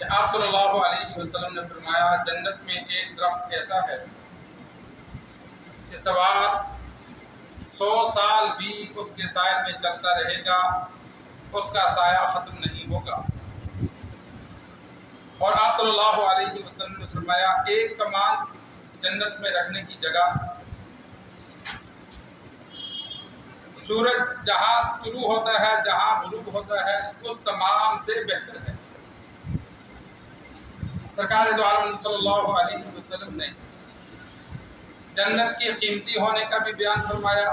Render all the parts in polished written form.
کہ آپ صلی اللہ علیہ وسلم نے فرمایا جنت میں ایک درخت ایسا ہے کہ سوار 100 سال بھی اس کے سائے میں چلتا رہے گا، اس کا سایہ ختم نہیں ہوگا۔ اور آپ صلی اللہ علیہ وسلم نے فرمایا ایک کمان جنت میں رکھنے کی جگہ سورج جہاں طلوع ہوتا ہے جہاں غروب ہوتا ہے اس تمام سے بہتر ہے۔ سرکار دو عالم صلی اللہ علیہ وسلم نے جنت کی قیمتی ہونے کا بھی بیان فرمایا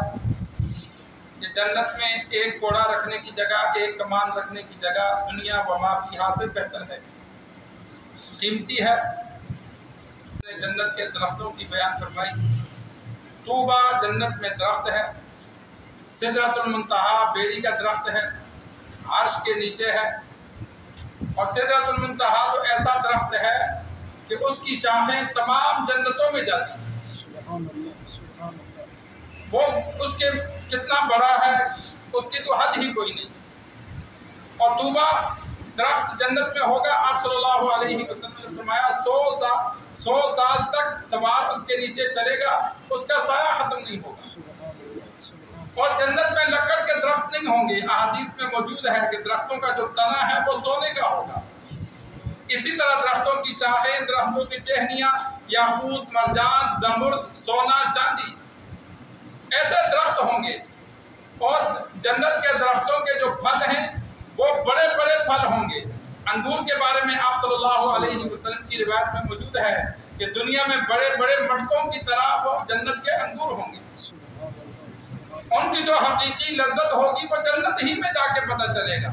کہ جنت میں ایک گھوڑا رکھنے کی جگہ، ایک کمان رکھنے کی جگہ دنیا و ما فیہا سے بہتر ہے، قیمتی ہے۔ جنت کے درختوں کی بیان فرمائی۔ طوبیٰ جنت میں درخت ہے، سدرۃ المنتہا بیری کا درخت ہے، عرش کے نیچے ہے، اور سدرۃ المنتہا تو ایسا درخت ہے کہ اس کی شاخیں تمام جنتوں میں جاتی ہیں۔ وہ اس کے کتنا بڑا ہے اس کی تو حد ہی کوئی نہیں۔ اور طوبیٰ درخت جنت میں ہوگا، آپ صلی اللہ علیہ وسلم نے فرمایا 100 سال تک سوار اس کے نیچے چلے گا، اس کا سایہ ختم نہیں ہوگا۔ اور جنت میں لکڑ کے درخت نہیں ہوں گے، احادیث میں موجود ہے کہ درختوں کا جو تنا ہے وہ سونے کا ہوگا۔ اسی طرح درختوں کی شاخیں، درختوں کی ٹہنیاں یاقوت، مرجان، زمرد، سونا، چاندی ایسے درخت ہوں گے۔ اور جنت کے درختوں کے جو پھل ہیں وہ بڑے بڑے پھل ہوں گے۔ انگور کے بارے میں آپ صلی اللہ علیہ وسلم کی روایت میں موجود ہے کہ دنیا میں بڑے بڑے مٹکوں کی طرح وہ جنت کے انگور ہوں گے۔ ان کی جو حقیقی لذت ہوگی وہ جنت ہی میں جا کے پتہ چلے گا۔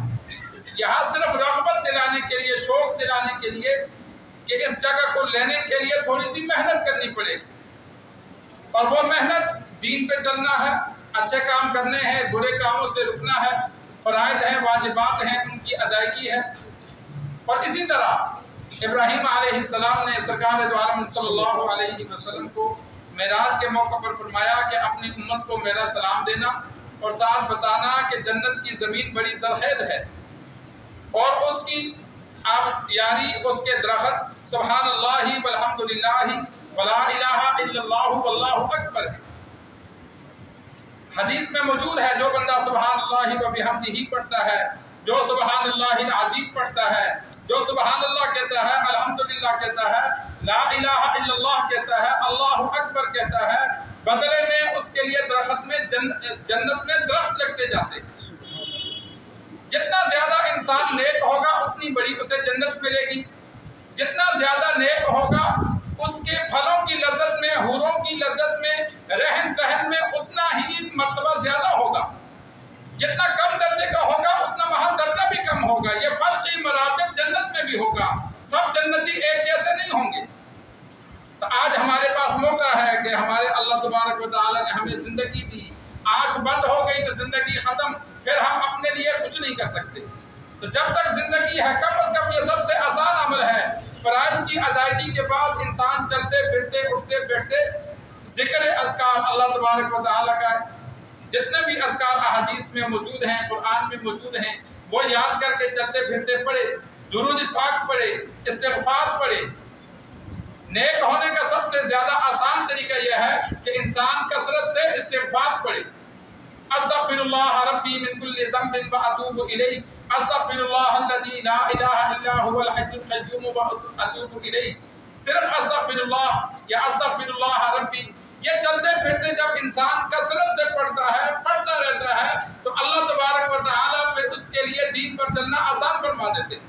یہاں صرف رغبت دلانے کے لیے، شوق دلانے کے لیے کہ اس جگہ کو لینے کے لیے تھوڑی سی محنت کرنی پڑے گی، اور وہ محنت دین پہ چلنا ہے، اچھے کام کرنے ہیں، برے کاموں سے رکنا ہے، فرائض ہیں، واجبات ہیں، ان کی ادائیگی ہے۔ اور اسی طرح ابراہیم علیہ السلام نے سرکار دو عالم صلی اللہ علیہ وسلم کو معراج کے موقع پر فرمایا کہ اپنی امت کو میرا سلام دینا اور ساتھ بتانا کہ جنت کی زمین بڑی زرخیز ہے، اور اس کی یاری اس کے درخت سبحان اللہ والحمدللہ ولا الہ الا اللہ واللہ اکبر ہے۔ حدیث میں موجود ہے جو بندہ سبحان اللہ و بحمدہ پڑھتا ہے، جو سبحان اللہ العظیم پڑھتا ہے، جو سبحان اللہ کہتا ہے، الحمدللہ کہتا ہے، لا الہ الا اللہ کہتا ہے، اللہ اکبر کہتا ہے، بدلے میں اس کے لیے درخت میں جنت میں درخت لگتے جاتے ہیں۔ جتنا زیادہ انسان نیک ہوگا اتنی بڑی اسے جنت ملے گی، جتنا زیادہ نیک ہوگا اس کے پھلوں کی لذت میں، حوروں کی لذت میں، رہن سہن میں اتنا ہی مرتبہ زیادہ ہوگا۔ جتنا کم درجے کا ہوگا اتنا وہاں درجہ بھی کم ہوگا۔ یہ فرقی مراتب جنت میں بھی ہوگا، سب جنتی ایک جیسے نہیں ہوں گے۔ تو آج ہمارے پاس موقع ہے کہ ہمارے اللہ تبارک و تعالی نے ہمیں زندگی دی، آنکھ بند ہو گئی تو زندگی ختم، پھر ہم اپنے لیے کچھ نہیں کر سکتے۔ تو جب تک زندگی ہے کم از کم یہ سب سے آسان عمل ہے، فرائض کی ادائیگی کے بعد انسان چلتے پھرتے اٹھتے بیٹھتے ذکر اذکار اللہ تبارک و تعالی کا جتنے بھی اذکار احادیث میں موجود ہیں، قرآن میں موجود ہیں، وہ یاد کر کے چلتے پھرتے پڑھے، درود پاک پڑھے، استغفار پڑھے۔ نیک ہونے کا سب سے زیادہ آسان طریقہ یہ ہے کہ انسان کثرت سے استغفار پڑھے۔ استغفر اللہ ربی من کل ذنب واتوب الیہ، استغفر اللہ الذی لا الہ الا هو الحی القیوم واتوب الیہ۔ صرف استغفر اللہ یا استغفر اللہ ربی، یہ چلتے پھرتے جب انسان کثرت سے پڑھتا ہے، پڑھتا رہتا ہے، تو اللہ تبارک و تعالیٰ پھر اس کے لیے دین پر چلنا آسان فرما دیتے ہیں۔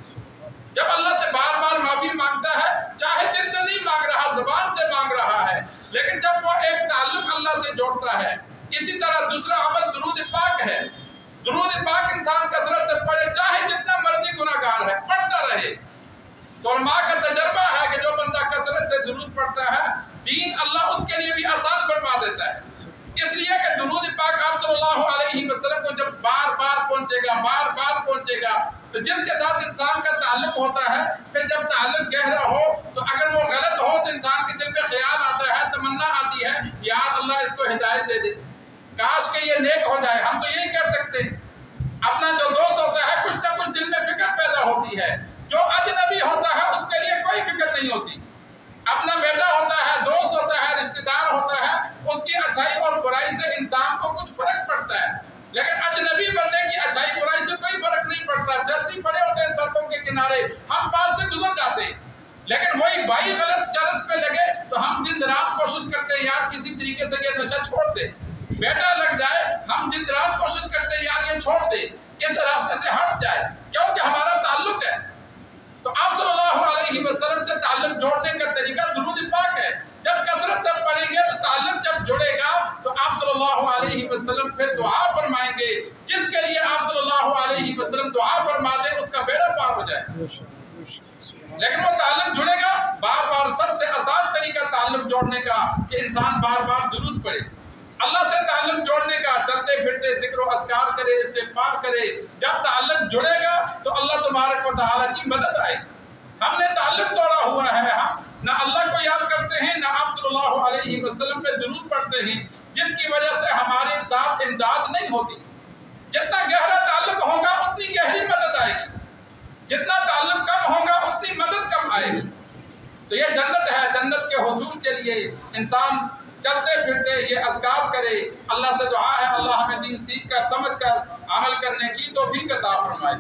جب اللہ سے بار بار معافی مانگتا ہے، چاہے دل سے نہیں مانگ رہا، زبان سے مانگ رہا ہے، لیکن جب وہ ایک تعلق اللہ سے جوڑتا ہے۔ اسی طرح دوسرا عمل درود پاک ہے۔ درود پاک انسان کثرت سے پڑھے، چاہے جتنا مرضی گناہگار ہے، پڑھتا رہے۔ تو علماء کا تجربہ ہے کہ جو بندہ کثرت سے درود پڑھتا ہے، دین اللہ اس کے لیے بھی آسان فرما دیتا ہے۔ اس لیے کہ درود پاک آپ صلی اللہ علیہ وسلم کو جب بار بار پہنچے گا، بار بار پہنچے گا، تو جس کے ساتھ انسان کا تعلق ہوتا ہے، پھر جب تعلق گہرا ہو تو اگر وہ غلط ہو تو انسان کے دل میں خیال آتا ہے، تمنا آتی ہے، یا اللہ اس کو ہدایت دے دے، کاش کہ یہ نیک ہو جائے۔ ہم تو یہی کہہ سکتے ہیں۔ اپنا جو دوست ہوتا ہے کچھ نہ کچھ دل میں فکر پیدا ہوتی ہے، جو اجنبی ہوتا ہے اس کے لیے کوئی فکر نہیں ہوتی. اپنا بیٹا ہوتا ہے، دوست ہوتا ہے، رشتہ دار ہوتا ہے، اس کی اچھائی اور برائی سے انسان کو کچھ فرق پڑتا ہے. لیکن اجنبی بندے کی اچھائی برائی سے کوئی فرق نہیں پڑتا. جیسے پڑے ہوتے ہیں سڑکوں کے کنارے، ہم پاس سے گزر جاتے ہیں. لیکن وہی بھائی غلط چرس پہ لگے تو ہم دن رات کوشش کرتے ہیں یار کسی طریقے سے یہ نشہ چھوڑ دے. بیٹا لگ جائے ہم دن رات کوشش کرتے ہیں یار یہ چھوڑ دے، اس راستے سے ہٹ جائے، کیونکہ ہمارا تعلق ہے. تو آپ صلی اللہ علیہ وسلم سے تعلق جوڑنے کا طریقہ درود پاک ہے. جب کثرت سے پڑھیں گے تو تعلق جب جڑے گا تو آپ صلی اللہ علیہ وسلم پھر دعا فرمائیں گے. جس کے لیے آپ صلی اللہ علیہ وسلم دعا فرما دیں اس کا بیڑا پار ہو جائے. لیکن وہ تعلق جڑے گا بار بار. سب سے آسان طریقہ تعلق جوڑنے کا کہ انسان بار بار درود پڑھے. اللہ سے تعلق جوڑنے کا چلتے پھرتے ذکر و اذکار کرے، استغفار کرے. جب تعلق جڑے گا تو اللہ تبارک و تعالیٰ کی مدد آئے. ہم نے تعلق توڑا ہوا ہے، ہم نہ اللہ کو یاد کرتے ہیں نہ آپ صلی اللہ علیہ وسلم پہ درود پڑھتے ہیں، جس کی وجہ سے ہمارے ساتھ امداد نہیں ہوتی. جتنا گہرا تعلق ہوگا اتنی گہری مدد آئے گی، جتنا تعلق کم ہوگا اتنی مدد کم آئے گی. تو یہ جنت ہے. جنت کے حصول کے لیے انسان چلتے پھرتے یہ اذکار کرے. اللہ سے دعا ہے اللہ ہمیں دین سیکھ کر سمجھ کر عمل کرنے کی توفیق عطا فرمائے.